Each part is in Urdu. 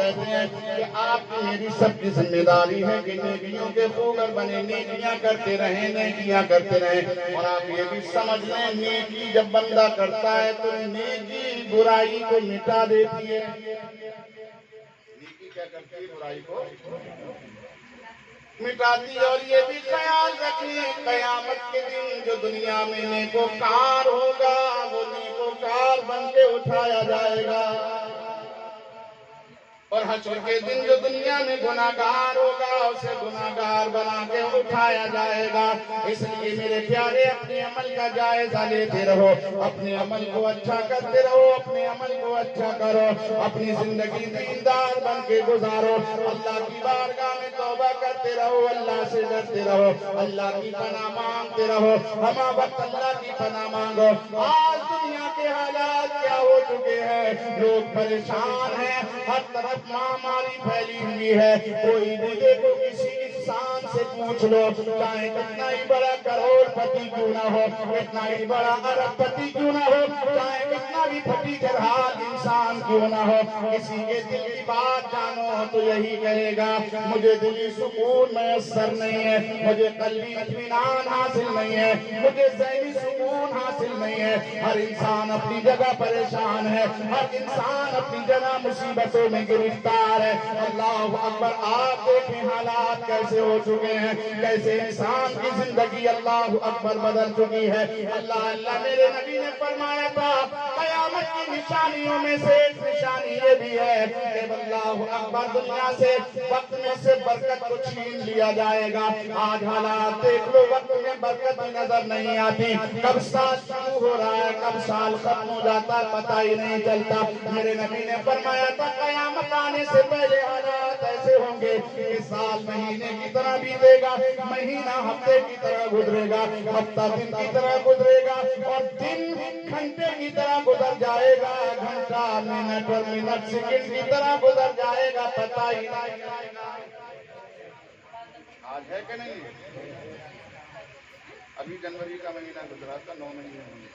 کہتے ہیں کہ آپ کی میری سب کی ذمہ داری ہے کہ نیکیوں کے خوگر بنے، نیکیاں کرتے رہیں، نیکیاں کرتے رہیں۔ اور آپ یہ بھی سمجھ لیں نیکی جب بندہ کرتا ہے تو نیکی برائی کو مٹا دیتی ہے۔ نیکی کیا کرتی ہے؟ برائی کو مٹاتی ہے۔ اور یہ بھی خیال رکھیں قیامت کے دن جو دنیا میں نیکوکار ہوگا وہ نیکوکار بن کے اٹھایا جائے گا، اور حشر کے دن جو دنیا میں گناہگار ہوگا اسے گناہگار بنا کے اٹھایا جائے گا۔ اس لیے میرے پیارے اپنے عمل کا جائزہ لیتے رہو، اپنے عمل کو اچھا کرتے رہو، اپنے عمل کو اچھا کرو، اپنی زندگی دیندار بن کے گزارو، اللہ کی بارگاہ میں توبہ کرتے رہو، اللہ سے ڈرتے رہو، اللہ کی پناہ مانگتے رہو، ہم وقت اللہ کی پناہ مانگو۔ آج دنیا کے حالات کیا ہو چکے ہیں، لوگ پریشان ہیں، ہر طرف مہاماری پھیلی ہوئی ہے، کوئی بھی دیکھو کسی انسان سے پوچھ لو، چاہے کتنا ہی بڑا کروڑ پتی کیوں نہ ہو، کتنا ہی بڑا ارب پتی کیوں نہ ہو، چاہے کتنا بھی پھٹی جرحال انسان کیوں نہ ہو، کسی کے دل کی بات جانو تو یہی کہے گا مجھے دلی سکون میسر نہیں ہے، مجھے قلبی اطمینان حاصل نہیں ہے، مجھے ذہنی سکون حاصل نہیں ہے۔ ہر انسان اپنی جگہ پریشان ہے، ہر انسان اپنی جگہ مصیبتوں میں گرفتار ہے۔ اللہ اکبر، آپ دیکھیں حالات کیسے ہو چکے ہیں، کیسے انسان کی زندگی اللہ اکبر بدل چکی ہے۔ اللہ میرے نبی نے فرمایا تھا قیامت کی نشانیوں میں سے ایک نشانی یہ بھی ہے کہ اللہ اکبر دنیا سے وقت میں سے برکت کو چھین لیا جائے گا۔ آج حالات دیکھ لو، وقت میں برکت بھی نظر نہیں آتی، کب سال شروع ہو رہا ہے کب سال ختم ہو جاتا ہے پتہ ہی نہیں چلتا۔ میرے نبی نے فرمایا تھا قیامت آنے سے پہلے حالات ایسے ہوں گے کہ سال مہینے کی طرح بیتے گا، مہینہ ہفتے کی طرح گزرے گا، ہفتہ دن کی طرح گزرے گا، اور دن گھنٹے کی طرح گزر جائے گا، گھنٹہ منٹ اور منٹ سیکنڈ کی طرح گزر جائے گا، پتہ ہی نہیں چلے گا۔ آج ہے کہ نہیں؟ ابھی جنوری کا مہینہ گزرا تھا، 9 مہینے ہوئے،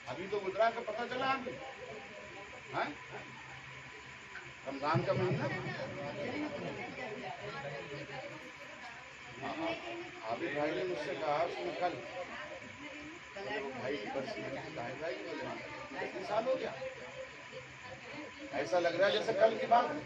ابھی تو گزرا کہ پتہ چلا ابھی رمضان کا مہینہ۔ عابد بھائی نے مجھ سے کہا اس میں کل بھائی کی برسی ہے، کتنے سال ہو گیا، ایسا لگ رہا ہے جیسے کل کی بات ہے۔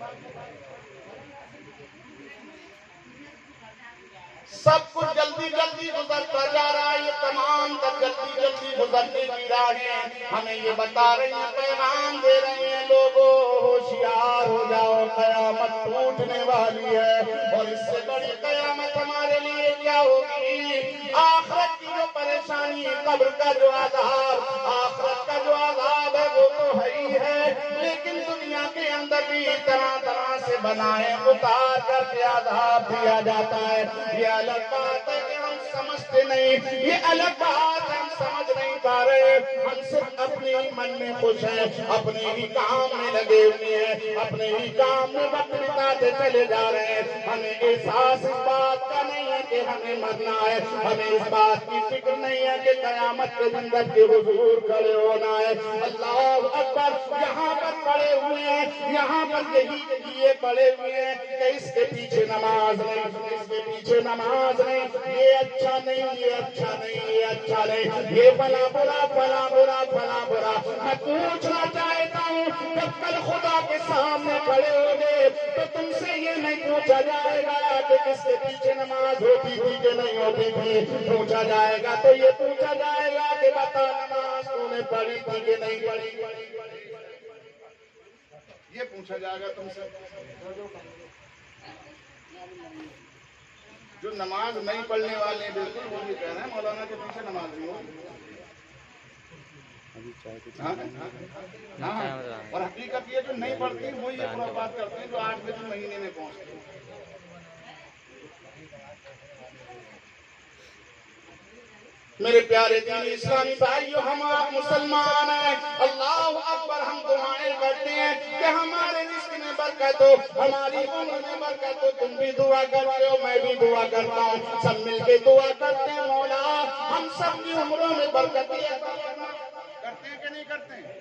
سب کچھ جلدی جلدی گزرتا جا رہا ہے، یہ تمام تک جلدی جلدی گزرنے کی راہیں ہمیں یہ بتا رہی ہیں، پیغام دے رہے ہیں لوگوں ہوشیار ہو جاؤ، قیامت ٹوٹنے والی ہے، اور اس سے بڑی قیامت ہمارے لیے کیا ہوگی؟ آخرت کی جو پریشانی، قبر کا جو عذاب، آخرت کا جو عذاب ہے وہ تو ہے ہی ہے، لیکن دنیا کے اندر بھی طرح طرح سے بنائے اتار کر کے عذاب دیا جاتا ہے۔ یہ الگ بات ہے کہ ہم سمجھتے نہیں، یہ الگ بات ہے ہم سمجھ نہیں پا رہے، ہم صرف اپنے ہی من میں خوش ہیں، اپنے ہی کام میں لگے ہوئے ہیں، اپنے ہی کام میں وقت بتاتے چلے جا رہے ہیں، ہمیں احساس اس بات کا نہیں ہے کہ ہمیں مرنا ہے، ہمیں اس بات کی فکر نہیں ہے کہ قیامت کے دن رب کے حضور کھڑے ہونا ہے۔ اللہ اکبر، یہاں پر پڑے ہوئے ہیں، یہاں پر یہی لیے پڑے ہوئے ہیں کہ اس کے پیچھے نماز نہیں، اس کے پیچھے نماز نہیں، یہ اچھا نہیں، یہ اچھا نہیں، یہ اچھا نہیں، یہ فلاں برا، فلاں برا، فلاں برا۔ میں پوچھنا چاہتا ہوں جب کل خدا کے سامنے کھڑے ہوگے تو تم سے یہ نہیں پوچھا جائے گا کہ کس کے پیچھے نماز ہوتی تھی کہ نہیں ہوتی تھی، پوچھا جائے گا تو یہ پوچھا جائے گا کہ بتا نماز تو نے پڑھی تھی کہ نہیں پڑھی، یہ پوچھا جائے گا تم سے۔ جو نماز نہیں پڑھنے والے بالکل وہ یہ کہہ رہے ہیں مولانا کے پیچھے نماز نہیں ہوگی، اور حقیقت یہ جو نہیں پڑھتی وہ یہ بات کرتے ہیں جو 8 دن مہینے میں پہنچتے ہیں۔ میرے پیارے دین اسلامی بھائیو، ہم آپ مسلمان ہیں، اللہ اکبر، ہم دعائیں کرتے ہیں کہ ہمارے رزق میں برکت ہو، ہماری عمر میں برکت ہو، تم بھی دعا کرتے ہو، میں بھی دعا کرتا ہوں، سب مل کے دعا کرتے ہیں مولا ہم سب کی عمروں میں برکت عطا فرما۔ کرتے ہیں کہ نہیں کرتے ہیں؟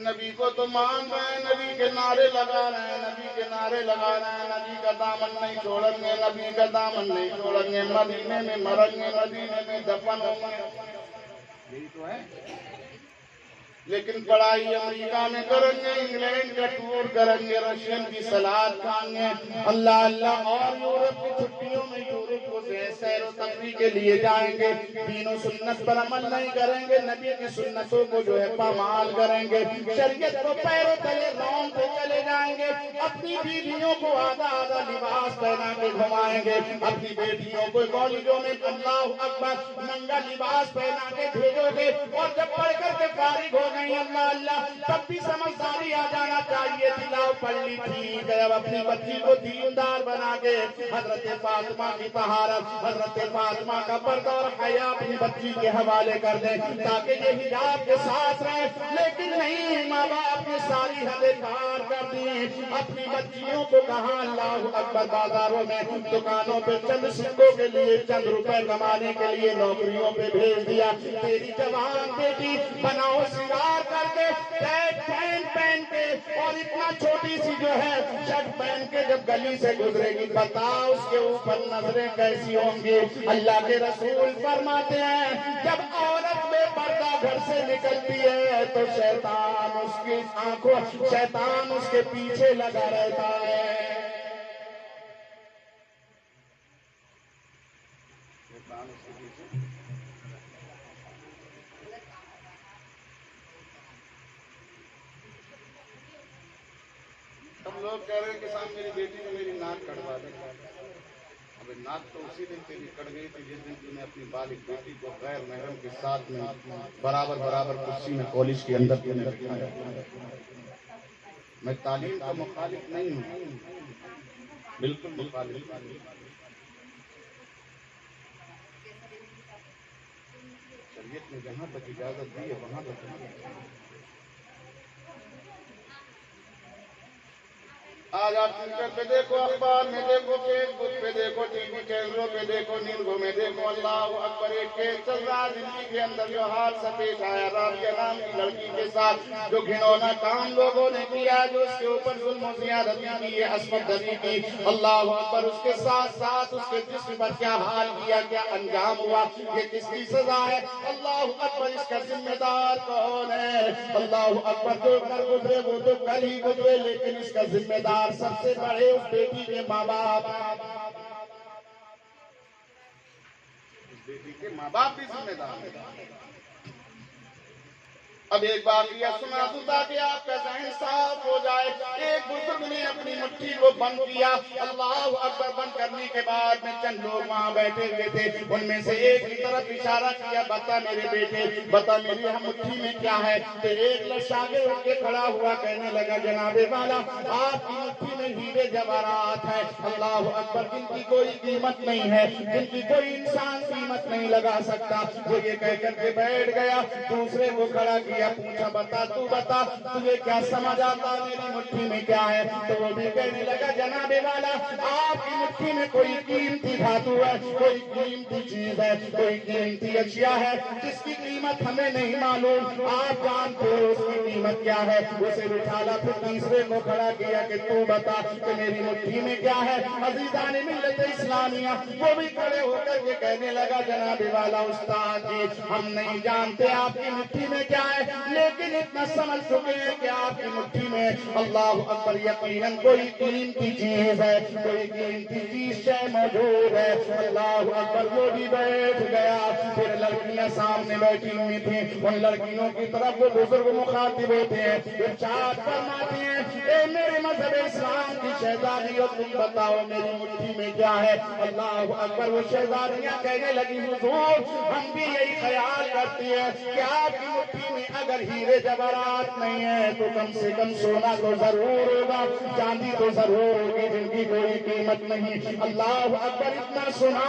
نبی کو تو مان رہے ہیں، نبی کے نعرے لگا رہے ہیں، نبی کے نعرے لگا رہے ہیں، نبی کا دامن نہیں چھوڑیں گے، نبی کا دامن نہیں چھوڑیں گے، مدینے میں مریں گے، مدینے میں دفن ہوں گے، یہی تو ہے۔ لیکن پڑھائی امریکہ میں کریں گے، انگلینڈ کا ٹور کریں گے، رشین کی سلاد کھائیں گے، اللہ اللہ، اور یورپ کی چھٹیوں میں یورپ کو سیر و تفریح کے لیے جائیں گے، دین و سنت پر عمل نہیں کریں گے، نبی کی سنتوں کو جو ہے پامال کریں گے، شریعت کو پیروں تلے رونتے چلے جائیں گے، اپنی بیویوں کو آدھا آدھا لباس پہنا کے گھمائیں گے، اپنی بیٹیوں کو کالجوں میں اللہ اکبر ننگا لباس پہنا کے بھیجو گے، اور جب پڑھ کر کے فارغ ہو گئی اللہ اللہ تب بھی سمجھداری آ جانا چاہیے، دلاؤ پڑھ لی ٹھیک ہے، اب اپنی بچی کو دیندار بنا کے حضرت فاطمہ کی طہارت، حضرت فاطمہ کا پردہ اور حیا اپنی بچی کے حوالے کر دیں تاکہ یہ حجاب کے ساتھ رہے، لیکن نہیں، ماں باپ نے ساری حدیں پار کر دی، اپنی بچیوں کو کہاں اللہ اکبر بازاروں میں دکانوں پہ چند سکوں کے لیے چند روپے کمانے کے لیے نوکریوں پہ بھیج دیا، تیری جوان بیٹی بناؤ سنگار کر کے ٹیٹ پہن کے اور اتنا چھوٹی سی جو ہے شرٹ پہن کے جب گلی سے گزرے گی، بتا اس کے اوپر نظریں کیسی ہوں گی۔ اللہ کے رسول فرماتے ہیں جب عورت بے پردہ گھر سے نکلتی ہے تو شیطان اس کی آنکھوں، شیطان اس کے پیچھے لگا رہتا ہے۔ شیطان اس کے پیچھے، ہم لوگ کہہ رہے ہیں کہ صاحب میری بیٹی نے میری ناک کٹوا دی، ابھی ناک تو اسی دن تیری کٹ گئی تھی جس دن تم نے اپنی بالغ بیٹی کو غیر محرم کے ساتھ میں برابر کرسی میں کالج کے اندر تم نے بٹھایا۔ میں تعلیم کا مخالف نہیں ہوں، بالکل مخالف نہیں، شریعت نے جہاں تک اجازت دی ہے وہاں تک آج آپ ٹویٹر پہ دیکھو، اخبار میں دیکھو، فیس بک پہ دیکھو، ٹی وی چینلوں پہ دیکھو، نیوزوں میں دیکھو، اللہ اکبر، ایک کیس چل رہا دلی کے اندر جو حادثہ پیش آیا رابعہ نام کی لڑکی کے ساتھ، جو گھنونا کام لوگوں نے کیا، جو اس کے اوپر ظلم و زیادتی کی ہے، عصمت دری کی، اللہ اکبر، اس کے ساتھ ساتھ اس کے جسم پر کیا حال کیا، کیا انجام ہوا، یہ کس کی سزا ہے؟ اللہ اکبر، اس کا ذمہ دار کون ہے؟ اللہ اکبر، جو کر گزرے وہ تو کل ہی گزرے، لیکن اس کا ذمہ دار سب سے بڑے اس بیٹی کے ماں باپ، اس بیٹی کے ماں باپ بھی ذمہ دار ہیں۔ اب ایک واقعہ سنا دوں تاکہ آپ کا ذہن صاف ہو جائے۔ ایک بزرگ نے اپنی مٹھی کو بند کیا، اللہ اکبر، بند کرنے کے بعد میں چند لوگ وہاں بیٹھے ہوئے تھے، ان میں سے ایک کی طرف اشارہ کیا، بتا میرے بیٹے، بتا میری مٹھی میں کیا ہے؟ تو ایک لڑکا آگے اٹھ کے کھڑا ہوا کہنے لگا جناب والا آپ کی مٹھی میں ہیرے جواہرات ہیں، اللہ اکبر، جن کی کوئی قیمت نہیں ہے، جن کی کوئی انسان قیمت نہیں لگا سکتا۔ وہ یہ کہہ کر کے بیٹھ گیا، دوسرے کو کھڑا کیا، پوچھا بتا تجھے کیا سمجھ آتا میری مٹھی میں کیا ہے؟ تو وہ بھی کہنے لگا جناب والا آپ کی مٹھی میں کوئی قیمتی دھاتو ہے، کوئی قیمتی چیز ہے، کوئی قیمتی اشیاء ہے جس کی قیمت ہمیں نہیں معلوم، آپ جانتے ہو اس کی قیمت کیا ہے؟ اسے اٹھالا، پھر تیسرے کو کھڑا کیا کہ تو بتا کہ میری مٹھی میں کیا ہے؟ عزیزان ملت اسلامیہ، وہ بھی کھڑے ہو کر کے کہنے لگا جناب والا استاد جی ہم نہیں جانتے آپ کی مٹھی میں کیا ہے، لیکن اتنا سمجھ چکے ہیں کہ آپ کی مٹھی میں اللہ اکبر یقیناً کوئی قیمتی چیز ہے، کوئی قیمتی چیز شے موجود ہے۔ اللہ اکبر، وہ بھی بیٹھ گیا، پھر لڑکیاں سامنے بیٹھی ہوئی تھیں، ان لڑکیوں کی طرف وہ بزرگ مخاطب ہوتے ہیں، ارشاد فرماتے ہیں اے میرے مذہب اسلام کی شہزادیوں تم بتاؤ میری مٹھی میں کیا ہے؟ اللہ اکبر، وہ شہزادیاں کہنے لگی حضور ہم بھی یہی خیال کرتی ہیں کہ آپ کی مٹھی میں اگر ہیرے جواہرات نہیں ہیں تو کم سے کم سونا تو ضرور ہوگا، چاندی تو ضرور ہوگی جن کی کوئی قیمت نہیں۔ اللہ اکبر، اتنا سنا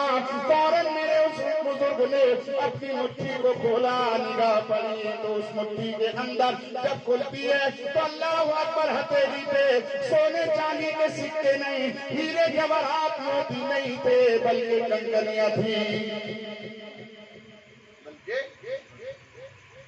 فوراً میرے اس بزرگ نے اپنی مٹھی کو کھولا، نگاہ پڑی تو اس مٹھی کے اندر جب کھلتی ہے تو اللہ اکبر ہتھیلی پہ سونے چاندی کے سکے نہیں، ہیرے جواہرات موتی نہیں تھے، بلکہ کنکریاں تھیں،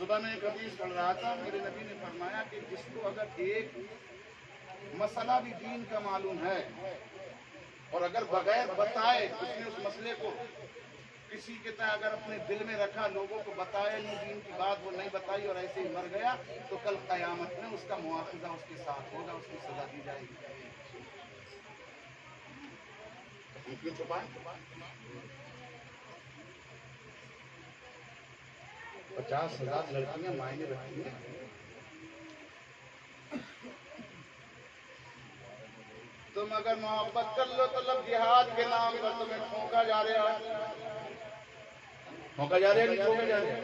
صبح میں ایک حدیث پڑھ رہا تھا، میرے نبی نے فرمایا کہ جس کو اگر ایک مسئلہ بھی دین کا معلوم ہے اور اگر بغیر بتائے اس نے اس مسئلے کو کسی کے طرح اگر اپنے دل میں رکھا، لوگوں کو بتایا نہیں، دین کی بات وہ نہیں بتائی اور ایسے ہی مر گیا، تو کل قیامت میں اس کا مواخذہ اس کے ساتھ ہوگا، اس کی سزا دی جائے گی۔ 50,000 لڑکیاں معنی رکھتی ہیں۔ تم اگر محبت کر لو تو لب جہاد کے نام پر تمہیں ٹھونکا جا رہا ہے، ٹھونکا جا رہا ہے نہیں ٹھونکا جا رہا ہے،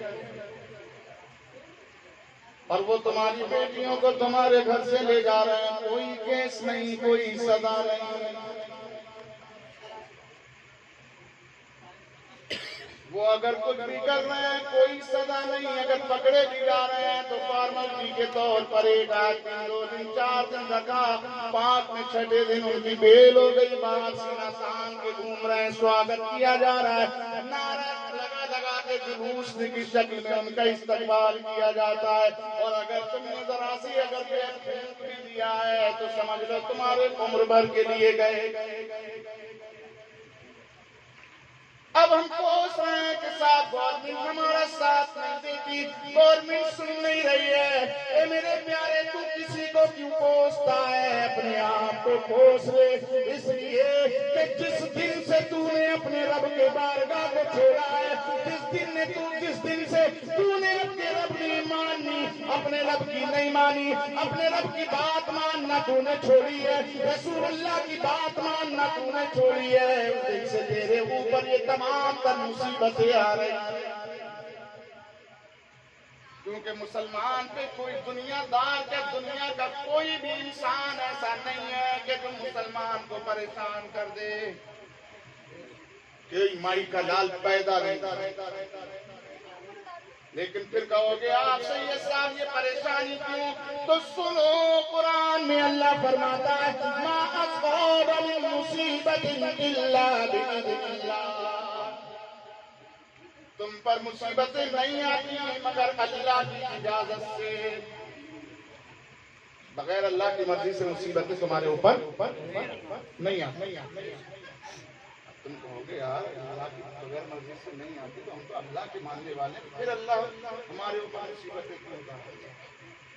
اور وہ تمہاری بیٹیوں کو تمہارے گھر سے لے جا رہے ہیں، کوئی کیس نہیں، کوئی سزا نہیں۔ وہ اگر کچھ بھی کر رہے ہیں کوئی سزا نہیں، اگر پکڑے بھی جا رہے ہیں تو فارملٹی کے طور پر ایک آدمی 2 دن 4 دن رکھا، 5 میں 6 دن ان کی بیل ہو گئی، باہر سینہ تان کے گھوم رہے ہیں، سواگت کیا جا رہا ہے، نعرہ لگا کے جلوس کی شکل میں ان کا استقبال کیا جاتا ہے، اور اگر تم نے ذرا سی اگر پھینک بھی دیا ہے تو سمجھ لو تمہارے عمر بھر کے لیے گئے۔ اب ہم پوچھ رہے ہیں کہ صاحب گورنمنٹ ہمارا ساتھ نہیں دیتی، گورنمنٹ سن نہیں رہی ہے، اے میرے پیارے تو کسی کو کیوں کوستا ہے؟ اپنے آپ کو کوس لے، اس لیے کہ جس دن سے تو نے اپنے رب کے بارگاہ کو چھوڑا ہے، جس دن سے تو نے اپنے رب کی مانی، اپنے رب کی نہیں مانی، اپنے رب کی بات ماننا تو نے چھوڑی ہے، رسول اللہ کی بات ماننا تو نے چھوڑی ہے، اس دن سے تیرے اوپر یہ تمام تر مصیبتیں آ رہی ہیں۔ کیونکہ مسلمان پہ کوئی دنیا دار کا دنیا کا کوئی بھی انسان ایسا نہیں ہے کہ جو مسلمان کو پریشان کر دے، کہ مائی کا لال پیدا نہیں، لیکن پھر کہو گے آپ سے یہ صاحب یہ پریشانی کیوں؟ تو سنو، قرآن میں اللہ فرماتا ہے ما اصاب من مصیبت الا باذن اللہ، تم پر مصیبتیں نہیں آتی مگر اللہ کی اجازت سے، بغیر اللہ کی مرضی سے مصیبتیں تمہارے اوپر نہیں آتی۔ تم کہو گے یار اللہ کی بغیر مرضی سے نہیں آتی تو ہم تو اللہ کے ماننے والے، پھر اللہ ہمارے اوپر مصیبتیں کیوں ڈالتا ہے؟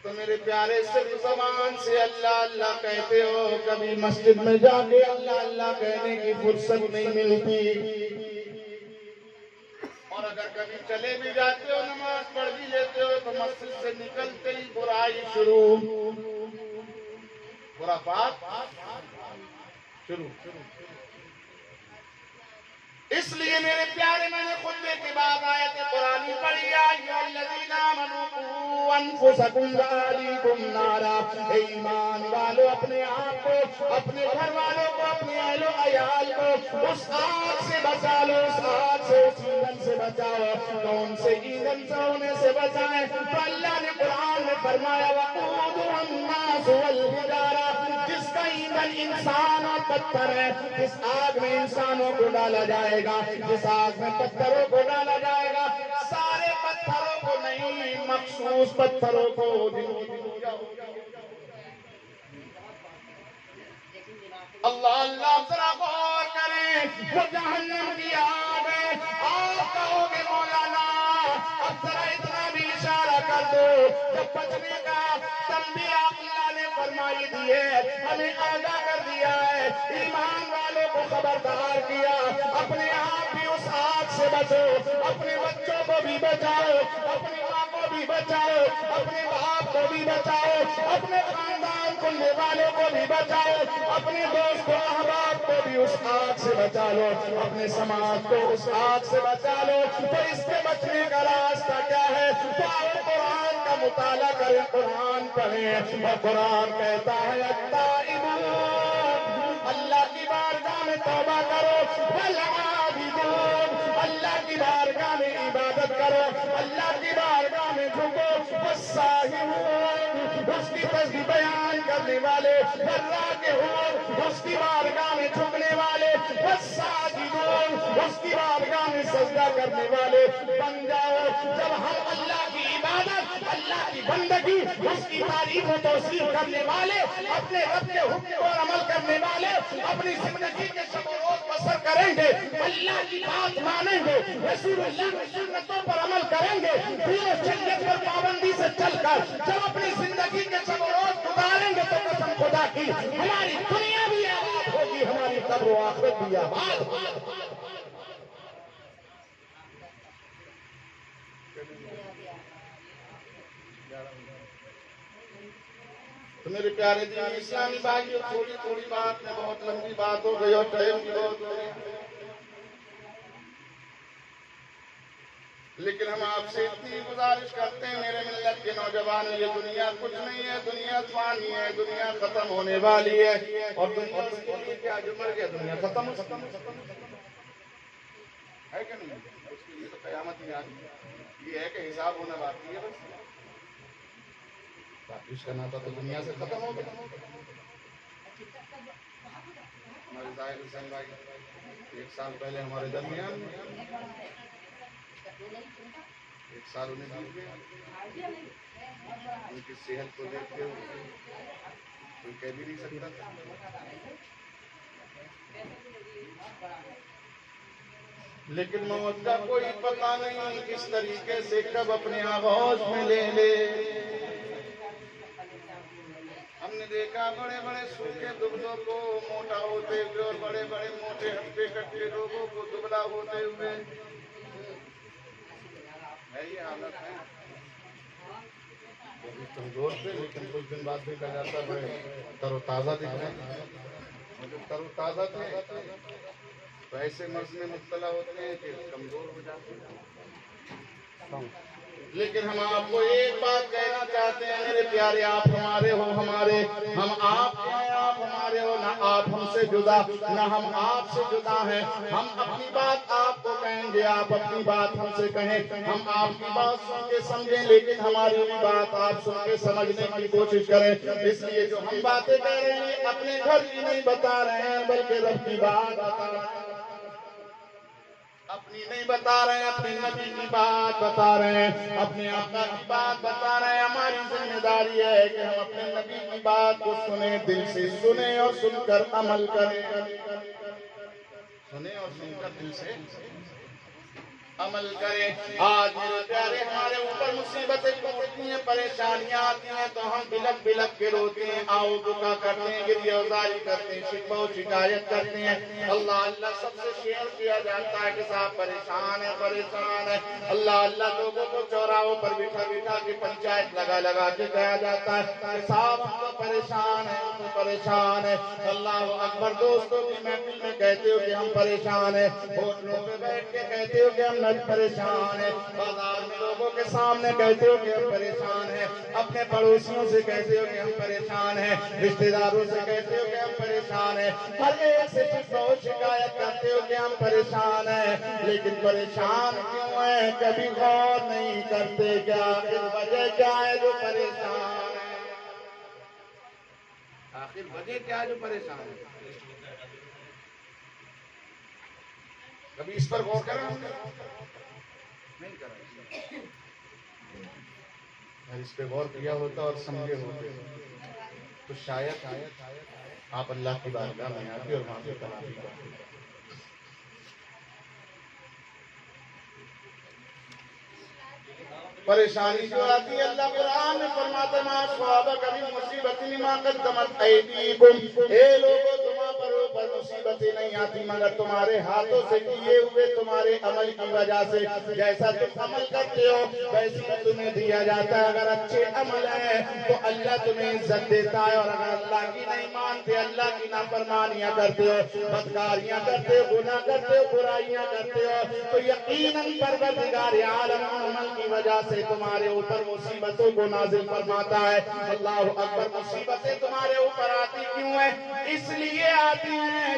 تو میرے پیارے صرف زبان سے اللہ اللہ کہتے ہو، کبھی مسجد میں جا کے اللہ اللہ کہنے کی فرصت نہیں ملتی، اور اگر کبھی چلے بھی جاتے ہو نماز پڑھ بھی لیتے ہو تو مسجد سے نکلتے ہی برائی شروع، برا بات شروع۔ اس لیے میرے پیارے میں نے خطبے کے بعد آیت قرآنی پڑھی، یا ایھا الذین آمنوا قوا انفسکم واہلیکم نارا، اے ایمان والو اپنے آپ کو، اپنے گھر والوں کو، اپنے اہل و عیال کو اس آگ سے بچا لو، اس آگ سے، اس ایندھن سے بچاؤ، کون سے ایندھن سے ہونے سے بچائیں؟ تو اللہ نے قرآن میں فرمایا وقودها الناس والحجارہ، جس کا ایندھن انسان اور پتھر ہے، اس آگ میں انسانوں کو ڈالا جائے گا، جس آگ میں پتھروں کو ڈالا جائے گا، سارے پتھروں کو نہیں، مخصوص پتھروں کو، اللہ اللہ ذرا غور کریں، وہ جہنم کی آگ ہے، آپ کہو گے مولانا اب ذرا اتنا بھی اشارہ کر دو، جب بچنے کا تنبیہ اللہ نے فرمائی دی ہے، ہمیں آگاہ کر دیا ہے، ایمان والوں کو خبردار کیا، اپنے آپ بھی اس آگ سے بچو، اپنے بچوں کو بھی بچاؤ، اپنی ماں کو بھی بچاؤ، اپنے باپ کو بھی بچاؤ، اپنے خاندان کنبے والوں کو بھی بچاؤ، اپنے دوست و احباب کو بھی اس آگ سے بچا لو، اپنے سماج کو اس آگ سے بچا لو۔ تو اس کے بچنے کا راستہ کیا ہے؟ تو آؤ قرآن کا مطالعہ کریں، قرآن پڑھیں، اور قرآن کہتا ہے التائبون، اللہ کی بارگاہ میں توبہ کرو، والعابدون، اللہ کی بارگاہ میں عبادت کرو، اللہ کی بارگاہ میں جھکو، والسائحون، اس کی تسبیح بیان کرنے والے، والراکعون، اس کی بارگاہ میں جھکنے والے، الساجدون، اس کی بارگاہ میں سجدہ کرنے والے بن جاؤ۔ جب ہم اللہ کی عبادت، اللہ کی بندگی، اس کی تعریف و توصیف کرنے والے، اپنے رب کے حکم پر عمل کرنے والے اپنی زندگی کے شب و روز بسر کریں گے، اللہ کی بات مانیں گے، رسول اللہ کی سنتوں پر عمل کریں گے، دین و شریعت پر پابندی سے چل کر جب اپنی زندگی کے شب و روز گزاریں گے تو قسم خدا کی ہماری دنیا بھی آباد ہوگی، ہماری قبر و آخرت بھی آباد ہوگی۔ تو میرے پیارے دین اسلامی بھائیوں، تھوڑی تھوڑی بات میں بہت لمبی بات ہو گئی اور ٹائم بھی بہت ہو گیا، لیکن ہم آپ سے اتنی گزارش کرتے ہیں میرے ملت کے نوجوانوں، یہ دنیا کچھ نہیں ہے، دنیا فانی ہے، دنیا ختم ہونے والی ہے، اور دنیا اس کے لیے کیا جو مر گیا دنیا ختم ہے کہ نہیں؟ اس کے لیے تو قیامت ہی آ گئی، یہ ہے کہ حساب ہونا باقی ہے، بس باقی اس کا ناتا تو دنیا سے ختم ہو گیا۔ ہمارے ظاہر حسین بھائی 1 سال پہلے ہمارے درمیان میں، 1 سال انہیں بیت گیا، ان کی صحت کو دیکھتے ہوئے کوئی کہہ بھی نہیں سکتا تھا۔ لیکن موت کا کوئی پتہ نہیں کس طریقے سے کب اپنے آغوش میں لے لے۔ ہم نے دیکھا بڑے بڑے سوکھے دبلوں کو موٹا ہوتے ہوئے اور بڑے بڑے موٹے ہٹے کٹے لوگوں کو دبلا ہوتے ہوئے، ہے یہ حالت ہے۔ وہ بھی کمزور تھے لیکن کچھ دن بعد دیکھا جاتا ہے تر و تازہ دکھ رہے ہیں، تر و تازہ تھے تو ایسے مرض میں مبتلا ہوتے ہیں کہ کمزور ہو جاتے ہیں۔ لیکن ہم آپ کو ایک بات کہنا چاہتے ہیں میرے پیارے، آپ ہمارے ہو ہمارے، ہم آپ کے ہیں آپ ہمارے ہو، نہ آپ ہم سے جدا نہ ہم آپ سے جدا ہیں۔ ہم اپنی بات آپ کو کہیں گے، آپ اپنی بات ہم سے کہیں، ہم آپ کی بات سن کے سمجھیں لیکن ہماری بھی بات آپ سن کے سمجھنے کی کوشش کریں۔ اس لیے جو ہم باتیں کہہ رہے ہیں اپنے گھر کی نہیں بتا رہے ہیں بلکہ رب کی بات بتا رہے ہیں، اپنی نہیں بتا رہے ہیں، اپنے نبی کی بات بتا رہے ہیں، اپنے آقا کی بات بتا رہے ہیں۔ ہماری ذمہ داری ہے کہ ہم اپنے نبی کی بات کو سنیں، دل سے سنیں اور سن کر عمل کریں، سنیں اور سن کر دل سے عمل کریں۔ آج میرے پیارے ہمارے اوپر مصیبتیں ٹوٹتی ہیں، پریشانیاں آتی ہیں تو ہم بلک بلک کے روتے ہیں، آؤ دکا کرتے ہیں، گریہ وزاری کرتے ہیں، شکوہ و شکایت کرتے ہیں۔ اللہ اللہ سب سے شیئر کیا جاتا ہے کہ صاحب پریشان ہے پریشان ہے، اللہ اللہ لوگوں کو چوراہوں پر بٹھا بٹھا کے پنچایت لگا لگا کے کہا جاتا ہے کہ صاحب ہم تو پریشان ہیں، ہم تو پریشان ہیں۔ اللہ اکبر، دوستوں کی محفل میں کہتے ہو کہ ہم پریشان ہیں، ہوٹلوں پہ بیٹھ کے کہتے ہو کہ ہم پریشان ہیں، بازار میں لوگوں کے سامنے کہتے ہو کہ ہم پریشان ہیں، اپنے پڑوسیوں سے کہتے ہو کہ ہم پریشان ہیں، رشتہ داروں سے کہتے ہو کہ ہم پریشان ہیں، ہر ایک سے شکوہ و شکایت کرتے ہو کہ ہم پریشان ہیں۔ لیکن پریشان کیوں ہیں کبھی غور نہیں کرتے، کیا اس وجہ کیا ہے جو پریشان ہے؟ آخر وجہ کیا ہے جو پریشان ہے؟ کبھی اس پر غور کریں؟ نہیں کریں۔ اگر اس پہ غور کیا ہوتا اور سمجھے ہوتے تو شاید آپ اللہ کی بارگاہ میں آتے اور وہاں سے تلافی کرتے۔ پریشانی جو آتی ہے اللہ قرآن میں فرماتا ہے ما اصابک من مصیبت بما قدمت ایدیکم، اے لوگوں تمہاں پر مصیبتیں نہیں آتی مگر تمہارے ہاتھوں سے کیے ہوئے تمہارے عمل کی وجہ سے، جیسا تم عمل کرتے ہو ویسی تمہیں دیا جاتا ہے۔ اگر اچھے عمل ہیں تو اللہ تمہیں عزت دیتا ہے، اور اگر اللہ کی نہیں مانتے، اللہ کی نافرمانیاں کرتے ہو، بدکاریاں کرتے ہو، گناہ کرتے ہو، برائیاں کرتے ہو تو یقیناً پروردگار عالم عمل کی وجہ سے تمہارے اوپر مصیبتوں کو نازل فرماتا ہے۔ اللہ اکبر، مصیبتیں تمہارے اوپر آتی کیوں ہیں؟ اس لیے آتی ہیں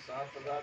7,000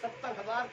70,000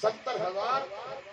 70,000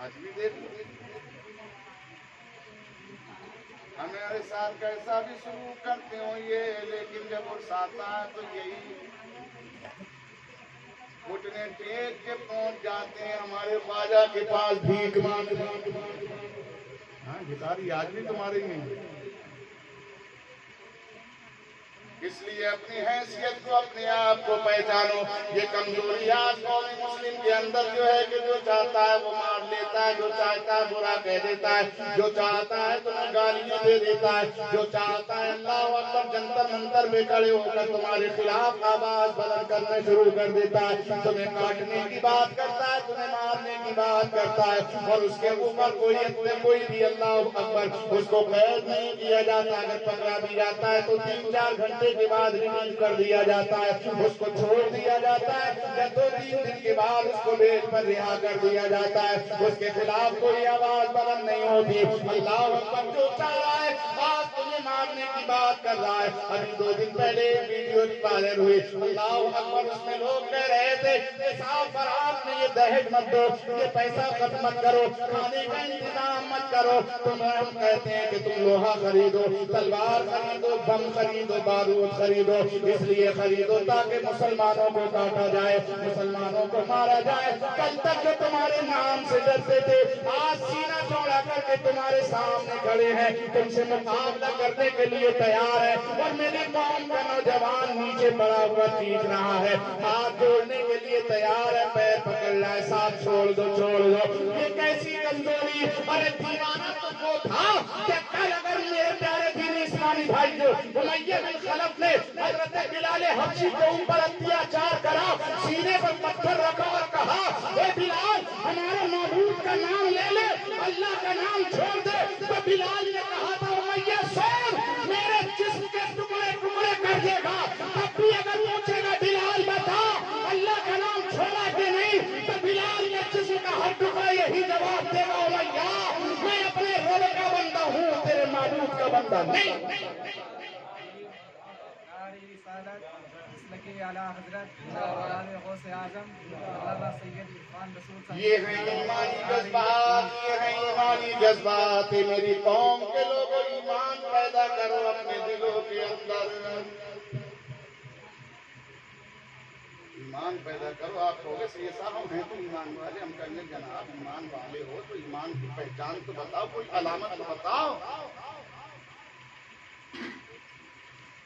آج بھی دیکھ لو ہمارے ساتھ کیسا بھی سلوک کرتے ہو یہ، لیکن جب وہ آتا ہے تو یہی گھٹنے ٹیک کے پہنچ جاتے ہیں ہمارے خواجہ کے پاس بھیک مانگنے۔ ہاں بھکاری آج بھی تمہارے نہیں، اس لیے اپنی حیثیت کو اپنے آپ کو پہچانو۔ یہ کمزوری آج قوم مسلم کے اندر جو ہے کہ جو چاہتا ہے وہ مار لیتا ہے، جو چاہتا ہے برا کہہ دیتا ہے، جو چاہتا ہے تمہیں گالیاں دے دیتا ہے، جو چاہتا ہے اللہ اکبر جنتر منتر میں کھڑے ہو کر تمہارے خلاف آواز بلند کرنا شروع کر دیتا ہے، تمہیں کاٹنے کی بات کرتا ہے، تمہیں مارنے کی بات کرتا ہے، اور اس کے اوپر کوئی بھی اللہ اکبر اس کو قید نہیں کیا جاتا۔ اگر پکڑا بھی جاتا ہے تو 3-4 گھنٹے کے بعد ریلیز کر دیا جاتا ہے، اس کو چھوڑ دیا جاتا ہے، یا 2-3 دن کے بعد اس کو بیل پر رہا کر دیا جاتا ہے، اس کے خلاف کوئی آواز بلند نہیں ہوتی۔ اللہ اکبر جو چاہ رہا ہے آج تمہیں مارنے کی بات کر رہا ہے۔ ابھی 2 دن پہلے ویڈیو وائرل ہوئی، اللہ اکبر، اس میں لوگ کہہ رہے تھے کہ صاحب برات میں یہ دہیج مت دو، یہ پیسہ خرچ مت کرو، کھانے کا انتظام مت کرو، ہم کہتے ہیں کہ تم لوہا خریدو، تلوار خریدو، بم خریدو، بارود خریدو، اس لیے خریدو تاکہ مسلمانوں کو کاٹا جائے، مسلمانوں کو مارا جائے۔ کل تک جو تمہارے نام سے ڈرتے تھے آج سینہ چوڑا کر کے تمہارے سامنے کھڑے ہیں، تم سے مقابلہ کرنے کے لیے تیار ہے، اور میری قوم کا نوجوان نیچے پڑا ہوا چیخ رہا ہے، ہاتھ جوڑنے کے لیے تیار ہے، پیر پکڑ رہا ہے، ساتھ چھوڑ دو چھوڑ دو۔ یہ کیسی کمزوری! ارے دیوانہ تو وہ تھا کہ کل اگر میرے پیارے دین اسلامی بھائی جو امیہ بن خلف نے حضرت بلال حبشی کے اوپر اتیاچار کرا، سینے پر پتھر رکھا اور کہا اے بلال ہمارے معبود کا نام لے لے، اللہ کا نام چھوڑ دے، تو بلال نے کہا تھا امیہ سن میرے جسم کے ٹکڑے ٹکڑے کر دے گا، تب بھی اگر پوچھے گا بلال بتا اللہ کا نام چھوڑا کہ نہیں، تو بلال نے جسم کا ہر ٹکڑا یہی جواب دے گا امیہ میں اپنے رب کا بندہ ہوں، تیرے معبود کا بندہ نہیں۔ نعرہ رسالت اسلکی اعلیٰ حضرت جناب غوث اعظم علامہ سید عرفان رسول صاحب، یہ ہیں ایمانی جذبات، یہ ہیں ایمانی جذبات۔ میری قوم کے لوگوں ایمان پیدا کرو اپنے دلوں کے اندر، ایمان پیدا کرو۔ آپ کہو گے یہ صاحب ہم ہیں تو ایمان والے، ہم کہیں گے جناب ایمان والے ہو تو ایمان کی پہچان تو بتاؤ، کوئی علامت تو بتاؤ۔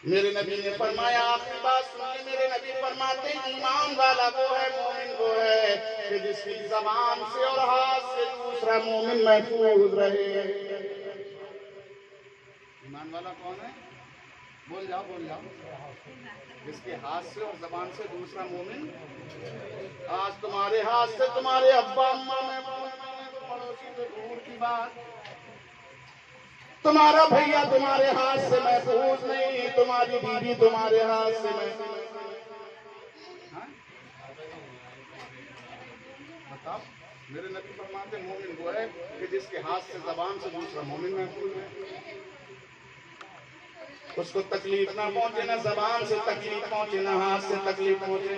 میرے نبی نے فرمایا، آخری بات سنیے، میرے نبی فرماتے ہیں ایمان والا وہ ہے، مومن وہ ہے کہ جس کی زبان سے اور ہاتھ سے دوسرا مومن محفوظ رہے۔ ایمان والا کون ہے؟ بول جاؤ بول جاؤ۔ جس کے ہاتھ سے اور زبان سے دوسرا مومن۔ آج تمہارے ہاتھ سے تمہارے ابا اماں محفوظ نہیں ہے تو پڑوسی تو دور کی بات، تمہارا بھیا تمہارے ہاتھ سے محفوظ نہیں، تمہاری بیوی تمہارے ہاتھ سے محفوظ نہیں۔ بتاؤ، میرے نبی فرماتے مومن وہ ہے کہ جس کے ہاتھ سے زبان سے دوسرا مومن محفوظ ہے، اس کو تکلیف نہ پہنچے، نہ زبان سے تکلیف پہنچے، نہ ہاتھ سے تکلیف پہنچے۔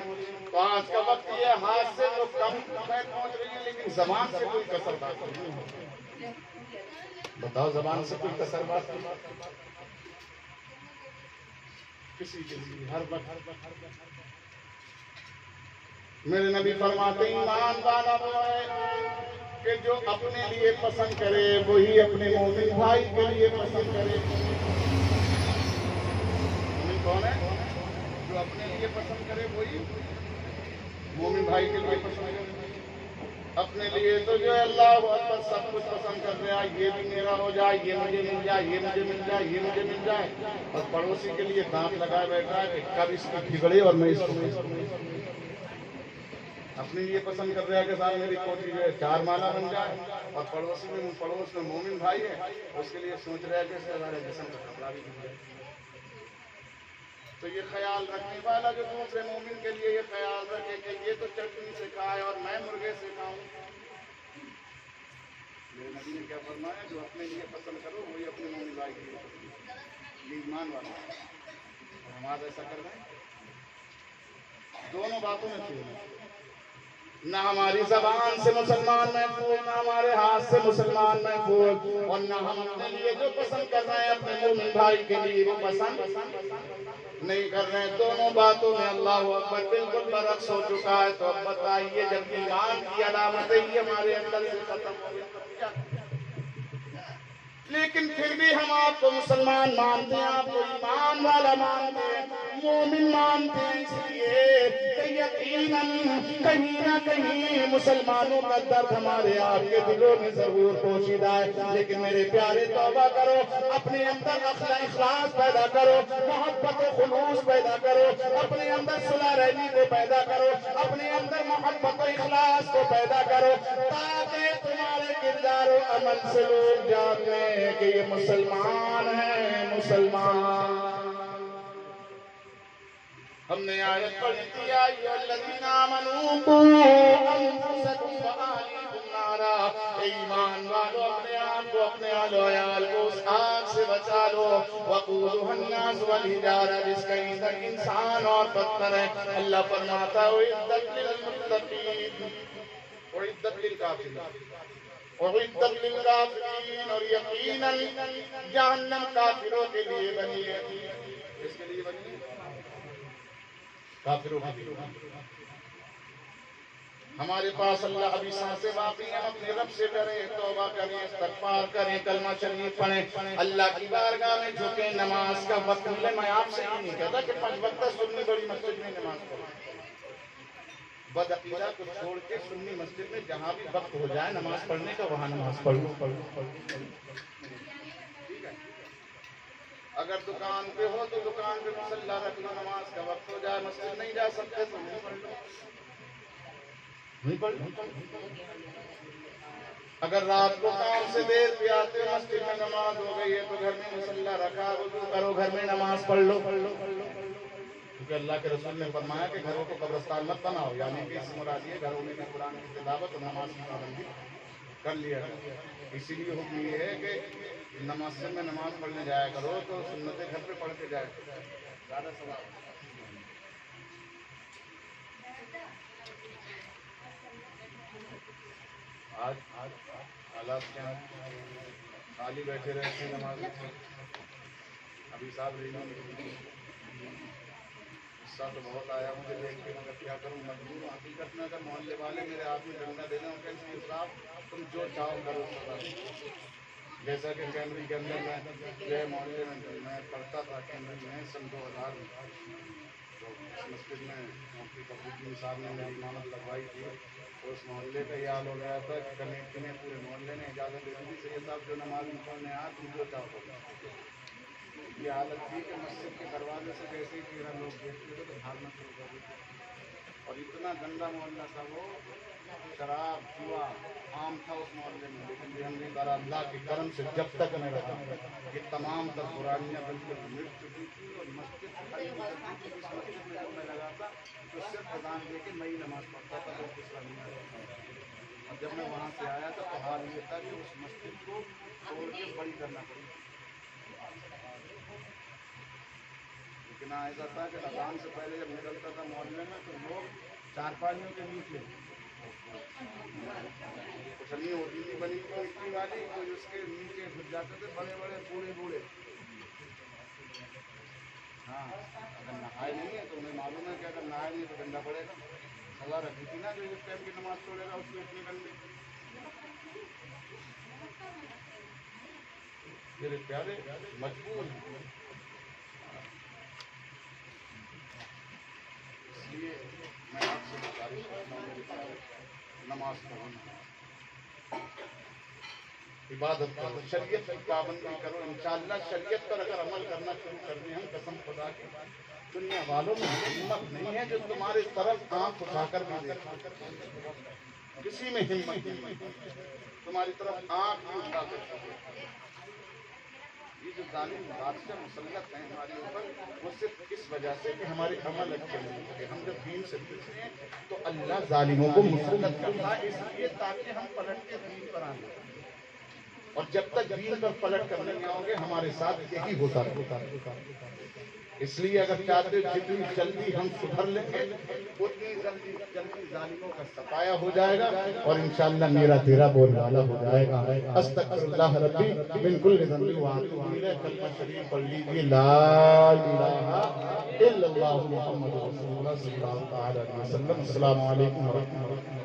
تو آج کا وقت یہ ہاتھ سے تو کم پہنچ رہی ہے لیکن زبان سے کوئی کسر باقی نہیں ہے۔ بتاؤ زبان سے کوئی کسر باقی کسی کے لیے ہر وقت۔ میرے نبی فرماتے ہیں ایمان والا وہ ہے کہ جو اپنے لیے پسند کرے وہی اپنے مومن بھائی کے لیے پسند کرے۔ مومن کون ہے؟ جو اپنے لیے پسند کرے وہی مومن بھائی کے لیے پسند کرے۔ اپنے لیے تو جو ہے اللہ اکبر سب کچھ پسند کر رہا ہے، یہ بھی میرا ہو جائے، یہ مجھے مل جائے، یہ مجھے مل جائے، یہ مجھے مل جائے، اور پڑوسی کے لیے دانت لگائے بیٹھا ہے کہ کب اس کی بگڑے اور میں اس کو۔ اپنے لیے پسند کر رہا ہے کہ صاحب میری کوٹھی جو ہے 4 مالا بن جائے، اور پڑوس میں مومن بھائی ہے اس کے لیے سوچ رہا ہے کہ اس کا سارے جسم کا کپڑا بھی بن جائے۔ تو یہ خیال رکھنے والا جو دوسرے مومن کے لیے یہ خیال رکھے کہ یہ تو چٹنی سے کھائے اور میں مرغے سے کھاؤں۔ میرے نبی نے کیا فرمایا؟ جو اپنے لیے پسند کرو وہی اپنے مومن بھائی کے لیے پسند کرو۔ یہ ایمان والا ہے، اور ہم آج ایسا کر رہے ہیں، دونوں باتوں میں فیل ہیں۔ نہ ہماری زبان سے مسلمان محفوظ، نہ ہمارے ہاتھ سے مسلمان محفوظ، اور نہ ہم اپنے لیے جو پسند کر رہے ہیں اپنے مومن بھائی کے لیے وہ پسند نہیں کر رہے ہیں۔ دونوں باتوں میں اللہ اکبر بالکل برعکس ہو چکا ہے۔ تو اب بتائیے جب ایمان کی علامتیں ہی ہمارے اندر سے ختم ہو گئی تو کیا کریں؟ لیکن پھر بھی ہم آپ کو مسلمان مانتے ہیں، آپ کو ایمان والا مانتے ہیں، مومن مانتے ہیں، اس لیے کہ یقیناً کہیں نہ کہیں مسلمانوں کا درد ہمارے آپ کے دلوں میں ضرور پوشیدہ ہے۔ لیکن میرے پیارے توبہ کرو، اپنے اندر اخلاص پیدا کرو، محبت و خلوص پیدا کرو، اپنے اندر صلح رحمی کو پیدا کرو، اپنے اندر محبت و اخلاص کو پیدا کرو، تاکہ تمہارے کردار و عمل سے لوگ جانیں کہ یہ مسلمان ہیں، مسلمان۔ ہم نے آیت پڑھی تھی، یا ایھا الذین آمنوا قوا انفسکم واہلیکم نارا، اے ایمان والو اپنے آپ کو، اپنے اہل و عیال کو اس آگ سے بچا لو، وقودها الناس والحجارہ، جس کا ایندھن انسان اور پتھر ہے۔ اللہ فرماتا ہے اعدت للمتقین اعدت للکافرین اعدت للکافرین، اور یقیناً جہنم کافروں کے لیے بنی ہے۔ کس کے لیے بنی ہے؟ کافروں کے لیے۔ ہمارے پاس اللہ ابھی سانسیں باقی ہیں، اپنے رب سے ڈریں، توبہ کریں، استغفار کریں، کلمہ شریف پڑھیں، اللہ کی بارگاہ میں جھکیں، نماز کا وقت ملے۔ میں آپ سے یہ نہیں کہتا کہ 5 وقت سنی بڑی مسجد میں نماز پڑھیں، بدعقیدہ کو چھوڑ کے سنی مسجد میں جہاں بھی وقت ہو جائے نماز پڑھنے کا وہاں نماز پڑھو۔ اگر دکان پہ ہو تو دکان پہ مصلی رکھ لو، نماز کا وقت ہو جائے مسجد نہیں جا سکتے تو نہیں پڑھ لو، نہیں پڑھ لو۔ اگر رات کو کام سے دیر پہ آتے ہو، مسجد میں نماز ہو گئی ہے تو گھر میں مصلی رکھا، وضو کرو، گھر میں نماز پڑھ لو۔ کیونکہ اللہ کے رسول نے فرمایا کہ گھروں کو قبرستان مت بناؤ، یعنی کہ اس مراد یہ گھروں میں بھی قرآن کی تلاوت اور نماز کی پابندی کر لیا کرو۔ اسی لیے حکم یہ ہے کہ مسجد میں نماز پڑھنے جایا کرو تو سنتیں گھر پہ پڑھ کے جایا کرو، زیادہ ثواب۔ آج حالات کیا ہیں؟ خالی بیٹھے رہتے ہیں نماز۔ ابھی صاحب غصہ تو بہت آیا مجھے دیکھ کے، مگر کیا کروں، مجبور ہوں۔ حقیقت میں اگر محلے والے میرے آدمی ڈنڈا دے دیں کہ صاحب تم جو چاہو کرو سزا، جیسا کہ کیمری کے اندر میں محلے میں پڑھتا تھا، کیمری میں سن 2000 تو اس مسجد میں مفتی فخرالدین صاحب نے میری امامت لگوائی تھی، تو اس محلے کا یہ حال ہو گیا تھا کہ کمیٹی نے پورے محلے نے اجازت دے دی تھی، سید صاحب جو نماز میں پڑھنے آیا تم جو چاہو کرو۔ یہ حالت تھی کہ مسجد کے دروازے سے جیسے ہی 13 لوگ دیکھتے تھے تو بھاگنا شروع کر دیتے، اور اتنا گندا محلہ تھا وہ، شراب جوا عام تھا اس محلے میں۔ لیکن الحمدللہ اللہ کے کرم سے جب تک میں رہا یہ تمام تر برائیاں بالکل مٹ چکی تھی، اور مسجد خالی ہو چکی تھی۔ اس مسجد میں جو میں لگا تھا تو صرف اذان دے کے میں ہی نماز پڑھتا تھا، اور دوسرا نہیں آتا۔ اور جب میں وہاں سے آیا تھا تو حال یہ تھا کہ اس مسجد کو چھوڑ کے بڑی کرنا پڑی۔ لیکن ایسا تھا کہ اذان سے پہلے جب نکلتا تھا محلے میں تو لوگ چارپائیوں کے نیچے کچھلی ہوتی تھی بنی ہوئی مٹی والی، تو اس کے نیچے گھس جاتے تھے بڑے بڑے بوڑھے بوڑھے۔ ہاں اگر نہائے نہیں ہے تو انہیں معلوم ہے کہ اگر نہائے نہیں تو ڈنڈا پڑے گا۔ سزا رکھی تھی نا جو اس ٹائم کی نماز چھوڑے گا اس کو اتنی گندی۔ میرے پیارے مجبور ہیں، اس لیے میں آپ سے گزارش کرتا ہوں میرے پیارے، نماز پڑھو، عبادت کرو، شریعت کی پابندی کرو۔ انشاءاللہ شریعت پر اگر عمل کرنا شروع کر دیں ہم، قسم خدا کی دنیا والوں میں ہمت نہیں ہے جو تمہارے طرف آنکھ اٹھا کر بھی دیکھے، کسی میں ہمت نہیں تمہاری طرف آنکھ بھی اٹھا کر۔ یہ جو ظالم بادشاہ مسلط ہیں ہمارے اوپر، وہ صرف اس وجہ سے کہ ہمارے عمل اچھے نہیں ہوتے۔ ہم جب دین سے پیچھے ہیں تو اللہ ظالموں کو مسلط کرتا ہے، اس لیے تاکہ ہم پلٹ کے دین پر آئیں اور جب تک دین پر پلٹ کر نہیں آؤ گے ہمارے ساتھ یہی ہوتا رہتا ہے۔ اس لیے اگر چاہتے ہو جتنی جلدی ہم سدھر لیں گے اتنی جلدی ظالموں کا سفایا ہو جائے گا اور انشاءاللہ میرا تیرا بول والا ہو جائے گا۔ استغفر اللہ ربی من کل ذنب واتوب الیہ۔ کلمہ شریف پڑھ لیجیے لا الہ الا اللہ محمد رسول اللہ صلی اللہ علیہ وسلم۔ السلام علیکم ورحمۃ اللہ۔